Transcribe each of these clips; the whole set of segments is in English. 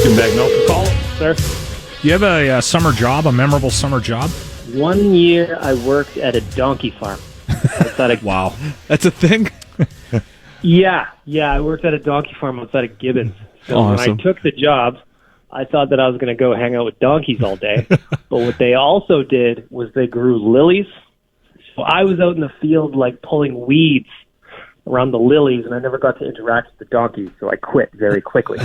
Give Baggedmilk a call. Sir, Do you have a summer job, a memorable summer job? 1 year I worked at a donkey farm. Outside of, Wow. That's a thing? yeah, I worked at a donkey farm outside of Gibbons. So Awesome. when I took the job, I thought that I was going to go hang out with donkeys all day. But what they also did was they grew lilies. So I was out in the field like pulling weeds around the lilies, and I never got to interact with the donkeys, so I quit very quickly.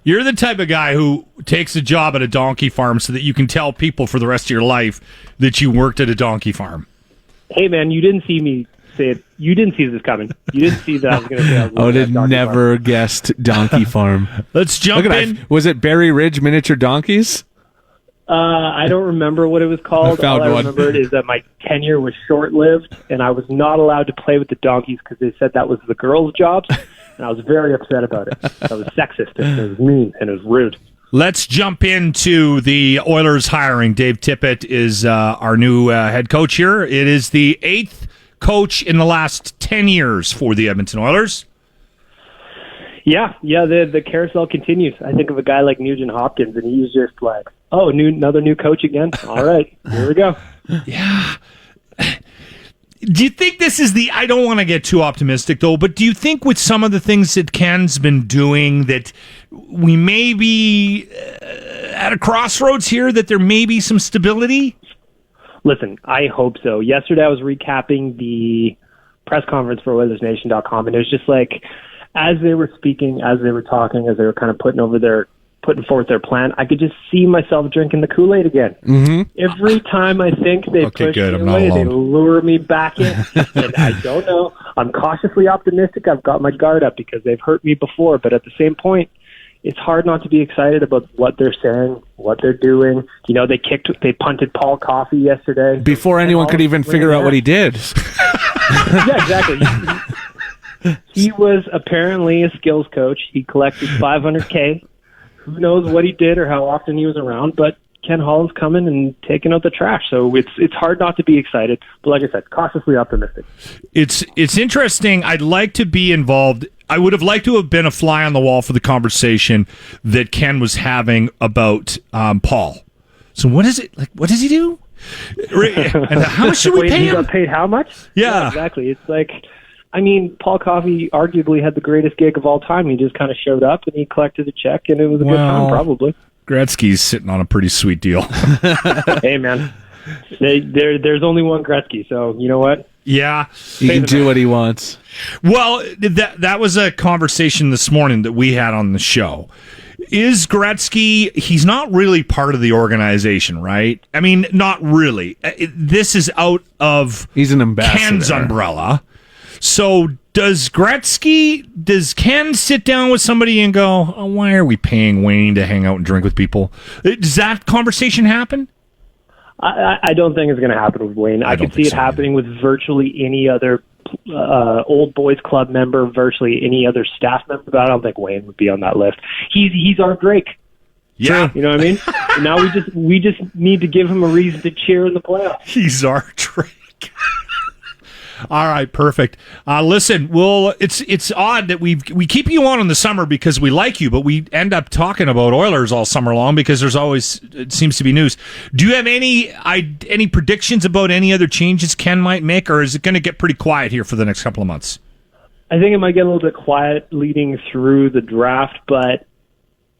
You're the type of guy who takes a job at a donkey farm so that you can tell people for the rest of your life that you worked at a donkey farm. Hey, man, you didn't see me say it. You didn't see this coming. You didn't see that I was going to say I was I would working have at a donkey never guessed donkey farm. Let's jump in. Was it Berry Ridge Miniature Donkeys? I don't remember what it was called. I found All I one. remembered is that my tenure was short-lived, and I was not allowed to play with the donkeys because they said that was the girls' jobs, and I was very upset about it. That was sexist, and it was mean, and it was rude. Let's jump into the Oilers hiring. Dave Tippett is our new head coach here. It is the 8th coach in the last 10 years for the Edmonton Oilers. Yeah, the carousel continues. I think of a guy like Nugent Hopkins, and he's just like, oh, another new coach again? All right, here we go. Yeah. Do you think this is I don't want to get too optimistic, though, but do you think with some of the things that Ken's been doing that we may be at a crossroads here, that there may be some stability? Listen, I hope so. Yesterday I was recapping the press conference for OilersNation.com, and it was just like, as they were speaking, as they were talking, as they were kind of putting forth their plan, I could just see myself drinking the Kool-Aid again. Mm-hmm. Every time I think they push me away, they lure me back in. And I don't know. I'm cautiously optimistic. I've got my guard up because they've hurt me before. But at the same point, it's hard not to be excited about what they're saying, what they're doing. You know, they punted Paul Coffey yesterday. Before anyone could even figure out what he did. Yeah, exactly. He was apparently a skills coach. He collected $500K. Who knows what he did or how often he was around, but Ken Holland's coming and taking out the trash. So it's hard not to be excited. But like I said, cautiously optimistic. It's interesting. I'd like to be involved. I would have liked to have been a fly on the wall for the conversation that Ken was having about Paul. So what is it? Like, what does he do? And how much should we pay him? He got paid how much? Yeah, exactly. It's like, I mean, Paul Coffey arguably had the greatest gig of all time. He just kind of showed up and he collected a check, and it was a good time, probably. Gretzky's sitting on a pretty sweet deal. Hey, man. There's only one Gretzky, so you know what? Yeah. He can do what he wants. Well, that was a conversation this morning that we had on the show. Is Gretzky, he's not really part of the organization, right? I mean, not really. This is out of He's an ambassador. Ken's umbrella. So does Ken sit down with somebody and go, oh, why are we paying Wayne to hang out and drink with people? Does that conversation happen? I don't think it's going to happen with Wayne. I could see it happening with virtually any other old boys club member, virtually any other staff member, but I don't think Wayne would be on that list. He's our Drake. Yeah. You know what I mean? Now we just need to give him a reason to cheer in the playoffs. He's our Drake. All right, perfect. Listen, it's odd that we keep you on in the summer because we like you, but we end up talking about Oilers all summer long because there's always, it seems to be news. Do you have any predictions about any other changes Ken might make, or is it going to get pretty quiet here for the next couple of months? I think it might get a little bit quiet leading through the draft, but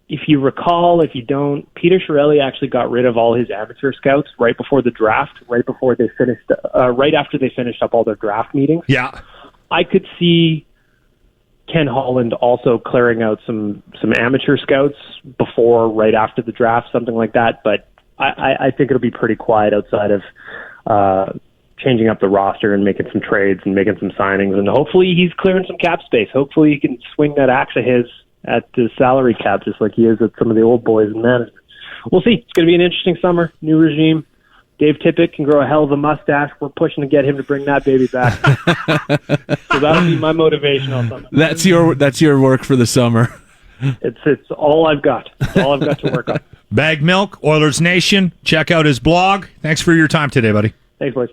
if you recall, if you don't, Peter Chiarelli actually got rid of all his amateur scouts right before the draft, right after they finished up all their draft meetings. Yeah. I could see Ken Holland also clearing out some amateur scouts right after the draft, something like that. But I think it'll be pretty quiet outside of changing up the roster and making some trades and making some signings. And hopefully he's clearing some cap space. Hopefully he can swing that axe of his at the salary cap, just like he is at some of the old boys in management. We'll see. It's going to be an interesting summer. New regime. Dave Tippett can grow a hell of a mustache. We're pushing to get him to bring that baby back. So that'll be my motivation all summer. That's your work for the summer. It's all I've got. It's all I've got to work on. Baggedmilk, Oilers Nation. Check out his blog. Thanks for your time today, buddy. Thanks, boys.